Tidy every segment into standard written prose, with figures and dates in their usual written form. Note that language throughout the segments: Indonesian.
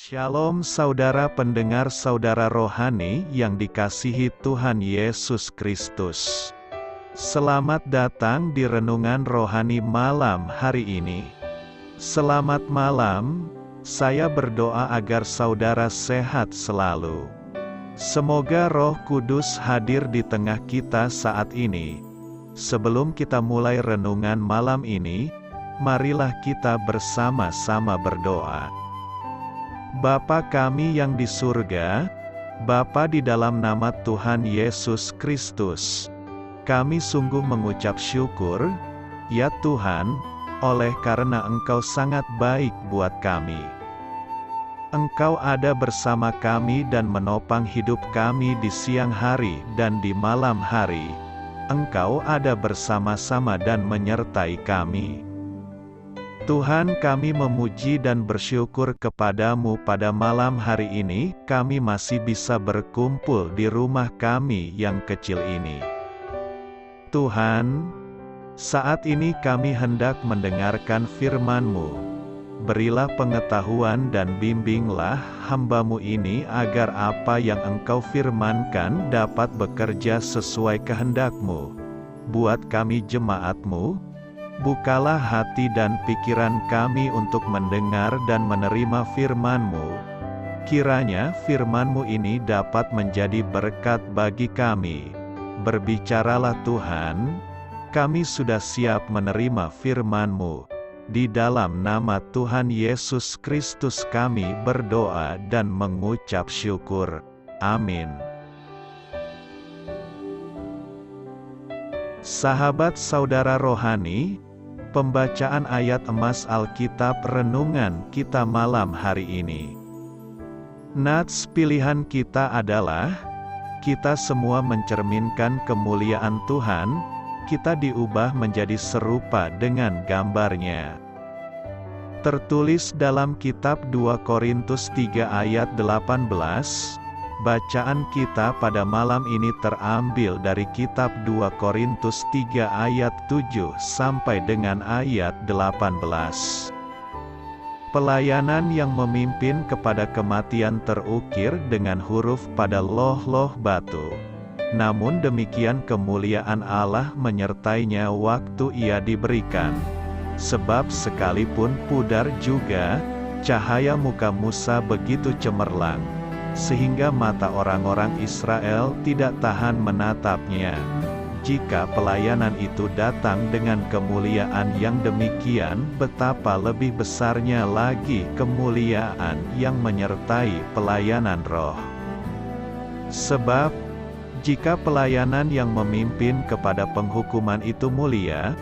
Shalom saudara pendengar saudara rohani yang dikasihi Tuhan Yesus Kristus. Selamat datang di renungan rohani malam hari ini. Selamat malam, saya berdoa agar saudara sehat selalu. Semoga Roh Kudus hadir di tengah kita saat ini. Sebelum kita mulai renungan malam ini, marilah kita bersama-sama berdoa. Bapa kami yang di surga, Bapa di dalam nama Tuhan Yesus Kristus, kami sungguh mengucap syukur, ya Tuhan, oleh karena Engkau sangat baik buat kami. Engkau ada bersama kami dan menopang hidup kami di siang hari dan di malam hari. Engkau ada bersama-sama dan menyertai kami. Tuhan, kami memuji dan bersyukur kepadamu pada malam hari ini, kami masih bisa berkumpul di rumah kami yang kecil ini. Tuhan, saat ini kami hendak mendengarkan firman-Mu. Berilah pengetahuan dan bimbinglah hamba-Mu ini agar apa yang Engkau firmankan dapat bekerja sesuai kehendak-Mu. Buat kami jemaat-Mu, bukalah hati dan pikiran kami untuk mendengar dan menerima firman-Mu. Kiranya firman-Mu ini dapat menjadi berkat bagi kami. Berbicaralah Tuhan, kami sudah siap menerima firman-Mu. Di dalam nama Tuhan Yesus Kristus kami berdoa dan mengucap syukur. Amin. Sahabat saudara rohani, pembacaan ayat emas Alkitab renungan kita malam hari ini. Nats pilihan kita adalah, kita semua mencerminkan kemuliaan Tuhan, kita diubah menjadi serupa dengan gambar-Nya. Tertulis dalam kitab 2 Korintus 3 ayat 18, bacaan kita pada malam ini terambil dari kitab 2 Korintus 3 ayat 7 sampai dengan ayat 18. Pelayanan yang memimpin kepada kematian terukir dengan huruf pada loh-loh batu. Namun demikian kemuliaan Allah menyertainya waktu ia diberikan. Sebab sekalipun pudar juga, cahaya muka Musa begitu cemerlang, sehingga mata orang-orang Israel tidak tahan menatapnya. Jika pelayanan itu datang dengan kemuliaan yang demikian, betapa lebih besarnya lagi kemuliaan yang menyertai pelayanan roh. Sebab, jika pelayanan yang memimpin kepada penghukuman itu mulia,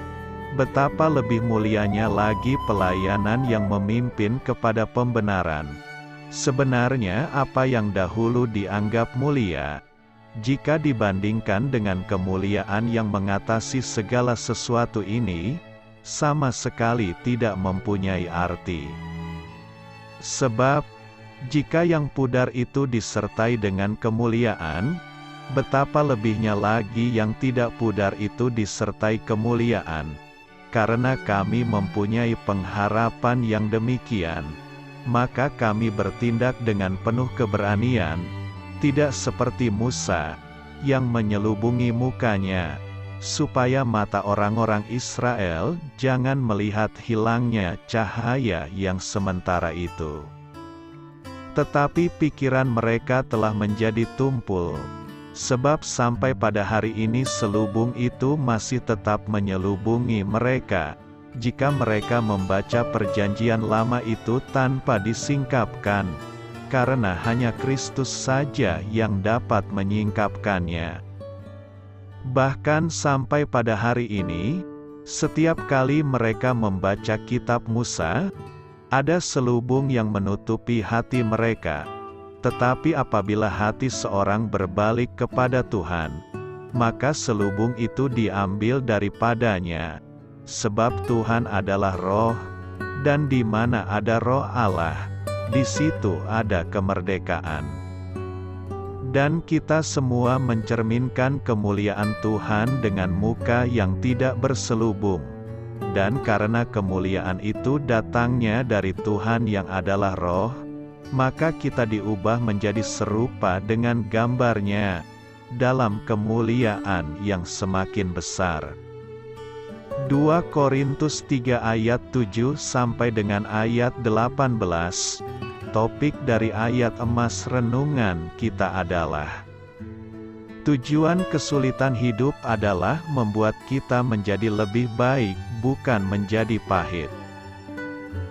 betapa lebih mulianya lagi pelayanan yang memimpin kepada pembenaran. Sebenarnya apa yang dahulu dianggap mulia, jika dibandingkan dengan kemuliaan yang mengatasi segala sesuatu ini, sama sekali tidak mempunyai arti. Sebab, jika yang pudar itu disertai dengan kemuliaan, betapa lebihnya lagi yang tidak pudar itu disertai kemuliaan. Karena kami mempunyai pengharapan yang demikian, maka kami bertindak dengan penuh keberanian, tidak seperti Musa, yang menyelubungi mukanya, supaya mata orang-orang Israel jangan melihat hilangnya cahaya yang sementara itu. Tetapi pikiran mereka telah menjadi tumpul, sebab sampai pada hari ini selubung itu masih tetap menyelubungi mereka, jika mereka membaca perjanjian lama itu tanpa disingkapkan, karena hanya Kristus saja yang dapat menyingkapkannya. Bahkan sampai pada hari ini, setiap kali mereka membaca kitab Musa, ada selubung yang menutupi hati mereka. Tetapi apabila hati seorang berbalik kepada Tuhan, maka selubung itu diambil daripadanya. Sebab Tuhan adalah Roh, dan di mana ada Roh Allah, di situ ada kemerdekaan. Dan kita semua mencerminkan kemuliaan Tuhan dengan muka yang tidak berselubung. Dan karena kemuliaan itu datangnya dari Tuhan yang adalah Roh, maka kita diubah menjadi serupa dengan gambarnya, dalam kemuliaan yang semakin besar. 2 Korintus 3 ayat 7 sampai dengan ayat 18. Topik dari ayat emas renungan kita adalah: tujuan kesulitan hidup adalah membuat kita menjadi lebih baik, bukan menjadi pahit.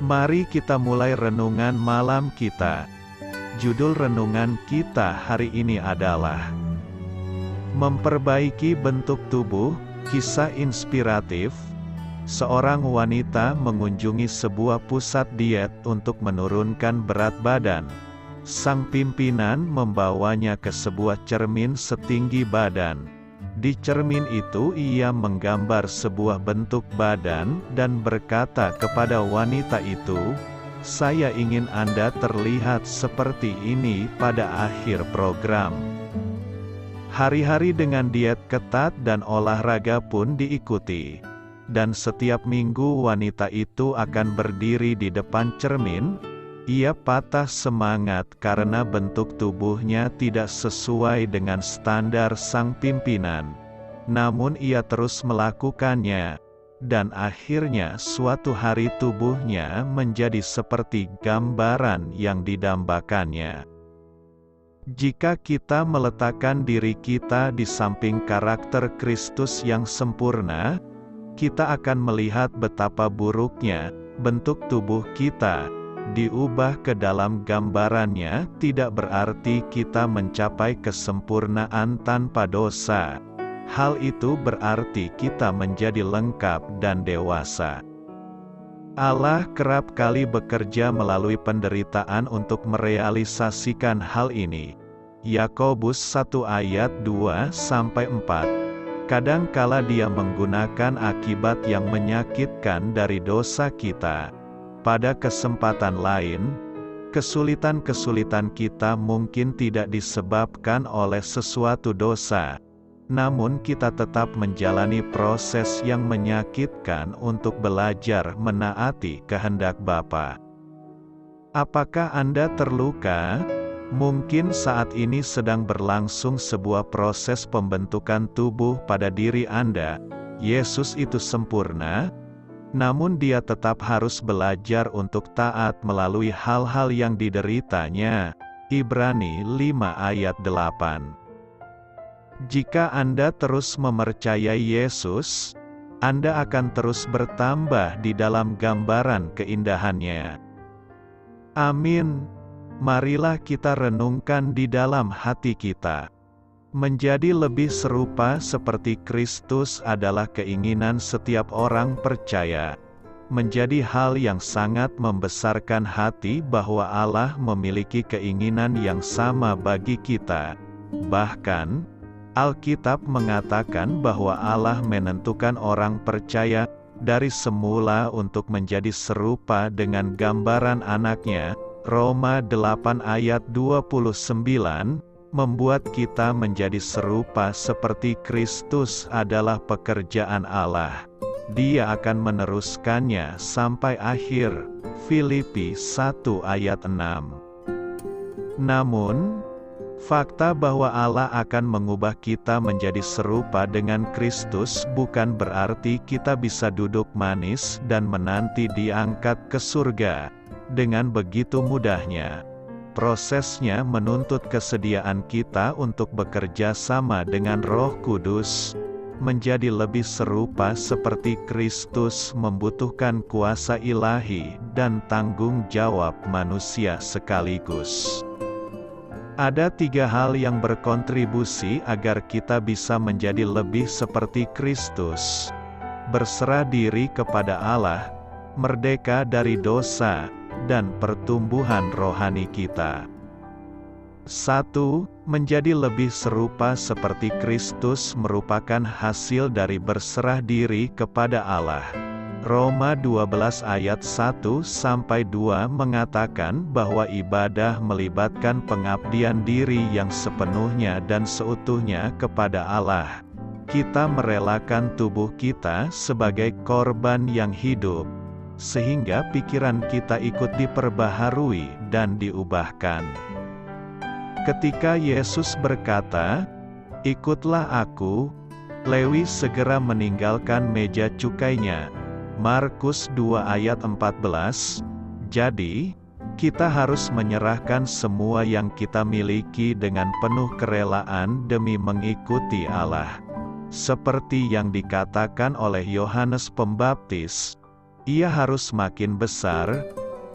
Mari kita mulai renungan malam kita. Judul renungan kita hari ini adalah memperbaiki bentuk tubuh. Kisah inspiratif. Seorang wanita mengunjungi sebuah pusat diet untuk menurunkan berat badan. Sang pimpinan membawanya ke sebuah cermin setinggi badan. Di cermin itu ia menggambar sebuah bentuk badan dan berkata kepada wanita itu, "Saya ingin Anda terlihat seperti ini pada akhir program." Hari-hari dengan diet ketat dan olahraga pun diikuti. Dan setiap minggu wanita itu akan berdiri di depan cermin. Ia patah semangat karena bentuk tubuhnya tidak sesuai dengan standar sang pimpinan. Namun ia terus melakukannya. Dan akhirnya suatu hari tubuhnya menjadi seperti gambaran yang didambakannya. Jika kita meletakkan diri kita di samping karakter Kristus yang sempurna, kita akan melihat betapa buruknya bentuk tubuh kita. Diubah ke dalam gambarannya tidak berarti kita mencapai kesempurnaan tanpa dosa. Hal itu berarti kita menjadi lengkap dan dewasa. Allah kerap kali bekerja melalui penderitaan untuk merealisasikan hal ini. Yakobus 1 ayat 2-4. Kadangkala Dia menggunakan akibat yang menyakitkan dari dosa kita. Pada kesempatan lain, kesulitan-kesulitan kita mungkin tidak disebabkan oleh sesuatu dosa. Namun kita tetap menjalani proses yang menyakitkan untuk belajar menaati kehendak Bapa. Apakah Anda terluka? Mungkin saat ini sedang berlangsung sebuah proses pembentukan tubuh pada diri Anda. Yesus itu sempurna, namun Dia tetap harus belajar untuk taat melalui hal-hal yang dideritanya. Ibrani 5 ayat 8. Jika Anda terus mempercayai Yesus, Anda akan terus bertambah di dalam gambaran keindahannya. Amin. Marilah kita renungkan di dalam hati kita. Menjadi lebih serupa seperti Kristus adalah keinginan setiap orang percaya. Menjadi hal yang sangat membesarkan hati bahwa Allah memiliki keinginan yang sama bagi kita. Bahkan, Alkitab mengatakan bahwa Allah menentukan orang percaya dari semula untuk menjadi serupa dengan gambaran anaknya. Roma 8 ayat 29, membuat kita menjadi serupa seperti Kristus adalah pekerjaan Allah. Dia akan meneruskannya sampai akhir. Filipi 1 ayat 6. Namun, fakta bahwa Allah akan mengubah kita menjadi serupa dengan Kristus bukan berarti kita bisa duduk manis dan menanti diangkat ke surga dengan begitu mudahnya. Prosesnya menuntut kesediaan kita untuk bekerja sama dengan Roh Kudus. Menjadi lebih serupa seperti Kristus membutuhkan kuasa ilahi dan tanggung jawab manusia sekaligus. Ada 3 hal yang berkontribusi agar kita bisa menjadi lebih seperti Kristus: berserah diri kepada Allah, merdeka dari dosa, dan pertumbuhan rohani kita. 1. Menjadi lebih serupa seperti Kristus merupakan hasil dari berserah diri kepada Allah. Roma 12 ayat 1-2 mengatakan bahwa ibadah melibatkan pengabdian diri yang sepenuhnya dan seutuhnya kepada Allah. Kita merelakan tubuh kita sebagai korban yang hidup. sehingga pikiran kita ikut diperbaharui dan diubahkan. Ketika Yesus berkata, "Ikutlah aku," Lewi segera meninggalkan meja cukainya. Markus 2 ayat 14. Jadi, kita harus menyerahkan semua yang kita miliki dengan penuh kerelaan demi mengikuti Allah. Seperti yang dikatakan oleh Yohanes Pembaptis, "Ia harus makin besar,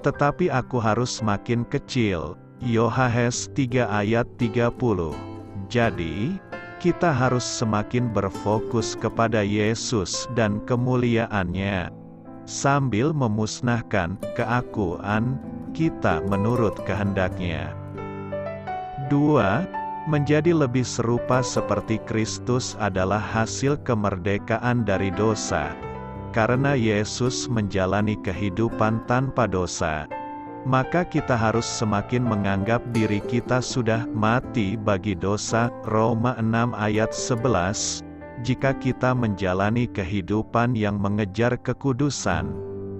tetapi aku harus makin kecil." Yohanes 3 ayat 30. Jadi, kita harus semakin berfokus kepada Yesus dan kemuliaan-Nya, sambil memusnahkan keakuan kita menurut kehendak-Nya. 2. Menjadi lebih serupa seperti Kristus adalah hasil kemerdekaan dari dosa. Karena Yesus menjalani kehidupan tanpa dosa, maka kita harus semakin menganggap diri kita sudah mati bagi dosa. Roma 6 ayat 11. Jika kita menjalani kehidupan yang mengejar kekudusan,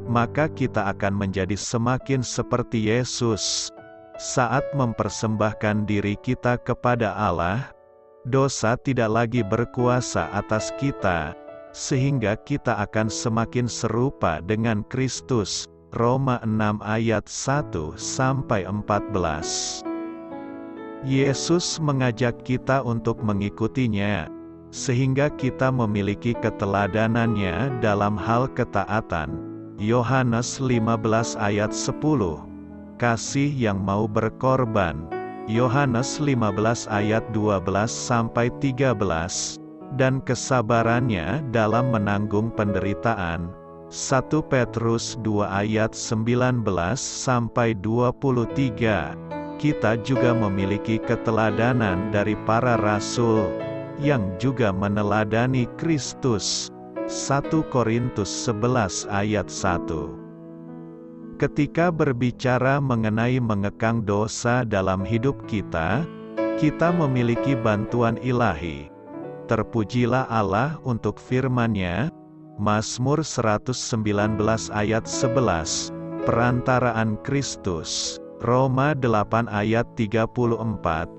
maka kita akan menjadi semakin seperti Yesus. Saat mempersembahkan diri kita kepada Allah, dosa tidak lagi berkuasa atas kita, sehingga kita akan semakin serupa dengan Kristus. Roma 6 ayat 1-14. Yesus mengajak kita untuk mengikutinya, sehingga kita memiliki keteladanan-Nya dalam hal ketaatan. Yohanes 15 ayat 10. Kasih yang mau berkorban. Yohanes 15 ayat 12-13. Dan kesabarannya dalam menanggung penderitaan. 1 Petrus 2 ayat 19-23. Kita juga memiliki keteladanan dari para rasul, yang juga meneladani Kristus. 1 Korintus 11 ayat 1. Ketika berbicara mengenai mengekang dosa dalam hidup kita, kita memiliki bantuan ilahi. Terpujilah Allah untuk firman-Nya. Mazmur 119 ayat 11. Perantaraan Kristus. Roma 8 ayat 34.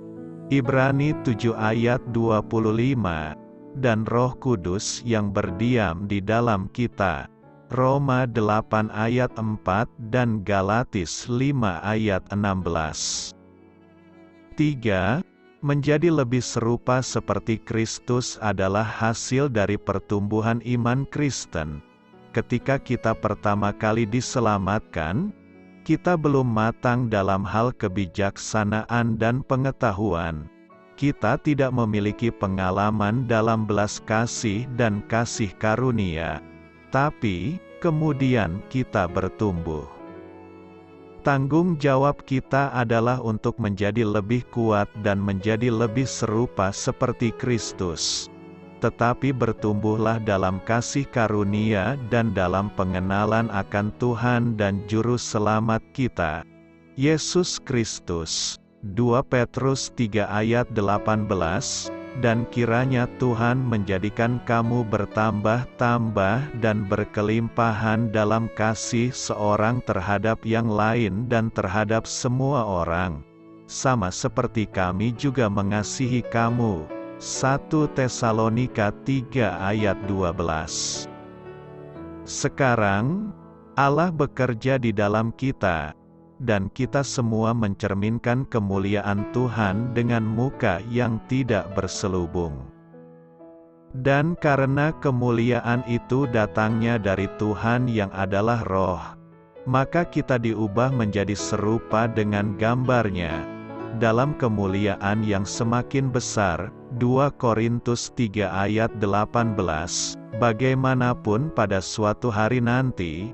Ibrani 7 ayat 25. Dan Roh Kudus yang berdiam di dalam kita. Roma 8 ayat 4 dan Galatis 5 ayat 16. 3. Menjadi lebih serupa seperti Kristus adalah hasil dari pertumbuhan iman Kristen. Ketika kita pertama kali diselamatkan, kita belum matang dalam hal kebijaksanaan dan pengetahuan. Kita tidak memiliki pengalaman dalam belas kasih dan kasih karunia. Tapi, kemudian kita bertumbuh. Tanggung jawab kita adalah untuk menjadi lebih kuat dan menjadi lebih serupa seperti Kristus. Tetapi bertumbuhlah dalam kasih karunia dan dalam pengenalan akan Tuhan dan Juru Selamat kita, Yesus Kristus. 2 Petrus 3 ayat 18. Dan kiranya Tuhan menjadikan kamu bertambah-tambah dan berkelimpahan dalam kasih seorang terhadap yang lain dan terhadap semua orang, sama seperti kami juga mengasihi kamu. 1 Tesalonika 3 ayat 12. Sekarang, Allah bekerja di dalam kita, dan kita semua mencerminkan kemuliaan Tuhan dengan muka yang tidak berselubung. Dan karena kemuliaan itu datangnya dari Tuhan yang adalah Roh, maka kita diubah menjadi serupa dengan gambar-Nya, dalam kemuliaan yang semakin besar. 2 Korintus 3 ayat 18. Bagaimanapun pada suatu hari nanti,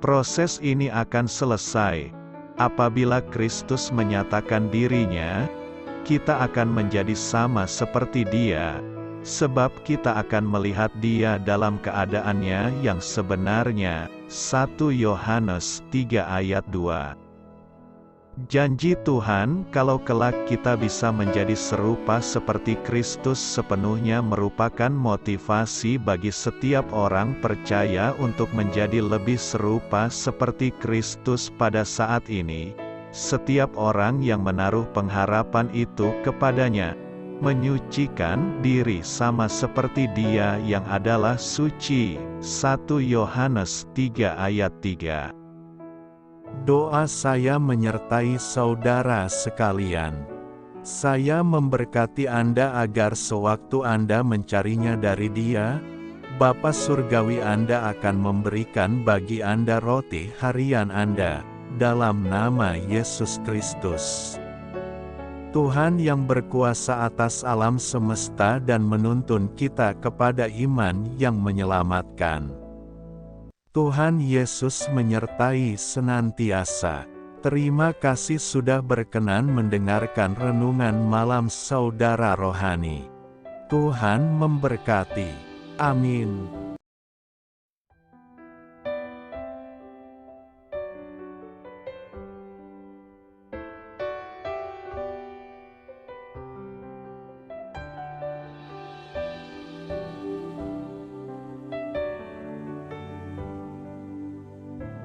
proses ini akan selesai. Apabila Kristus menyatakan diri-Nya, kita akan menjadi sama seperti Dia, sebab kita akan melihat Dia dalam keadaannya yang sebenarnya. 1 Yohanes 3 ayat 2. Janji Tuhan kalau kelak kita bisa menjadi serupa seperti Kristus sepenuhnya merupakan motivasi bagi setiap orang percaya untuk menjadi lebih serupa seperti Kristus pada saat ini. Setiap orang yang menaruh pengharapan itu kepadanya, menyucikan diri sama seperti Dia yang adalah suci. 1 Yohanes 3 ayat 3. Doa saya menyertai saudara sekalian. Saya memberkati Anda agar sewaktu Anda mencarinya dari Dia, Bapa Surgawi Anda akan memberikan bagi Anda roti harian Anda, dalam nama Yesus Kristus. Tuhan yang berkuasa atas alam semesta dan menuntun kita kepada iman yang menyelamatkan. Tuhan Yesus menyertai senantiasa. Terima kasih sudah berkenan mendengarkan renungan malam saudara rohani. Tuhan memberkati. Amin.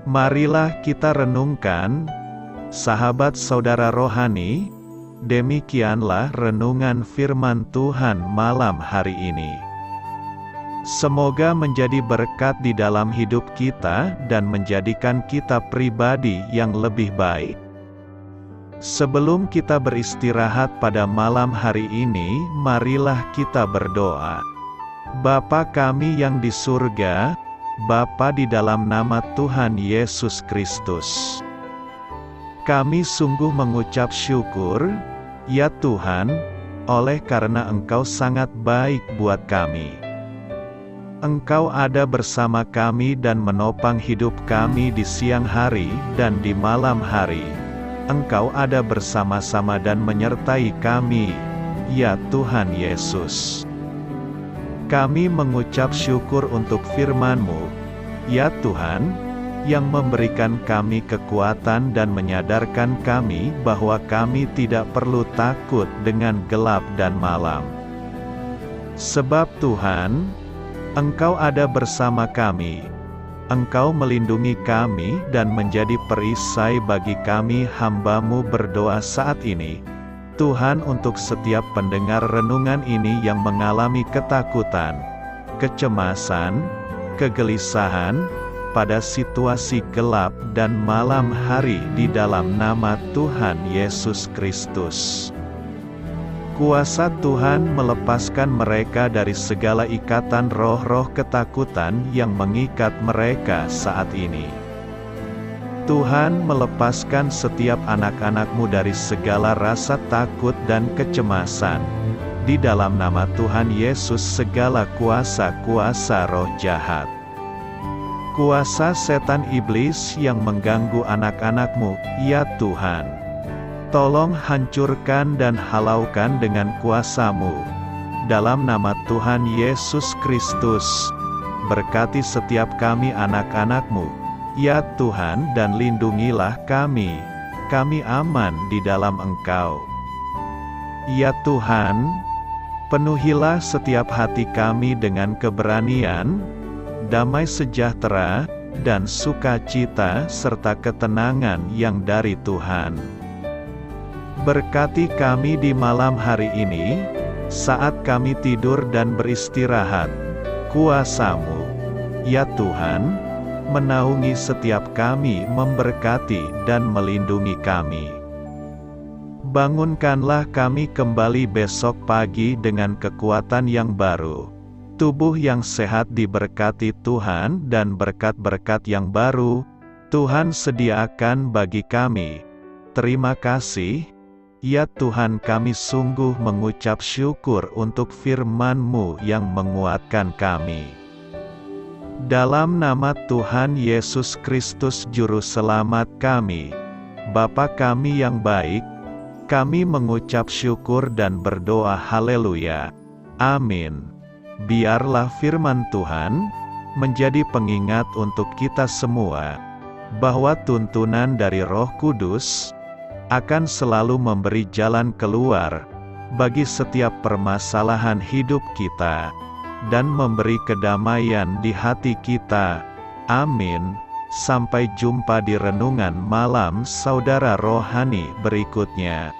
Marilah kita renungkan, sahabat saudara rohani, demikianlah renungan firman Tuhan malam hari ini. Semoga menjadi berkat di dalam hidup kita dan menjadikan kita pribadi yang lebih baik. Sebelum kita beristirahat pada malam hari ini, marilah kita berdoa. Bapa kami yang di surga, Bapa di dalam nama Tuhan Yesus Kristus, kami sungguh mengucap syukur, ya Tuhan, oleh karena Engkau sangat baik buat kami. Engkau ada bersama kami dan menopang hidup kami di siang hari dan di malam hari. Engkau ada bersama-sama dan menyertai kami, ya Tuhan Yesus. Kami mengucap syukur untuk firman-Mu, ya Tuhan, yang memberikan kami kekuatan dan menyadarkan kami bahwa kami tidak perlu takut dengan gelap dan malam. Sebab Tuhan, Engkau ada bersama kami. Engkau melindungi kami dan menjadi perisai bagi kami hamba-Mu berdoa saat ini. Tuhan, untuk setiap pendengar renungan ini yang mengalami ketakutan, kecemasan, kegelisahan, pada situasi gelap dan malam hari di dalam nama Tuhan Yesus Kristus. Kuasa Tuhan melepaskan mereka dari segala ikatan roh-roh ketakutan yang mengikat mereka saat ini. Tuhan melepaskan setiap anak-anak-Mu dari segala rasa takut dan kecemasan. Di dalam nama Tuhan Yesus segala kuasa-kuasa roh jahat, kuasa setan iblis yang mengganggu anak-anak-Mu, ya Tuhan, tolong hancurkan dan halaukan dengan kuasa-Mu. Dalam nama Tuhan Yesus Kristus, berkati setiap kami anak-anak-Mu, ya Tuhan, dan lindungilah kami. Kami aman di dalam Engkau. Ya Tuhan, penuhilah setiap hati kami dengan keberanian, damai sejahtera, dan sukacita serta ketenangan yang dari Tuhan. Berkati kami di malam hari ini, saat kami tidur dan beristirahat. Kuasa-Mu, ya Tuhan, menaungi setiap kami, memberkati dan melindungi kami. Bangunkanlah kami kembali besok pagi dengan kekuatan yang baru, tubuh yang sehat diberkati Tuhan, dan berkat-berkat yang baru Tuhan sediakan bagi kami. Terima kasih, ya Tuhan, kami sungguh mengucap syukur untuk firman-Mu yang menguatkan kami. Dalam nama Tuhan Yesus Kristus Juru Selamat kami, Bapa kami yang baik, kami mengucap syukur dan berdoa haleluya. Amin. Biarlah firman Tuhan menjadi pengingat untuk kita semua, bahwa tuntunan dari Roh Kudus akan selalu memberi jalan keluar bagi setiap permasalahan hidup kita, dan memberi kedamaian di hati kita. Amin. Sampai jumpa di renungan malam saudara rohani berikutnya.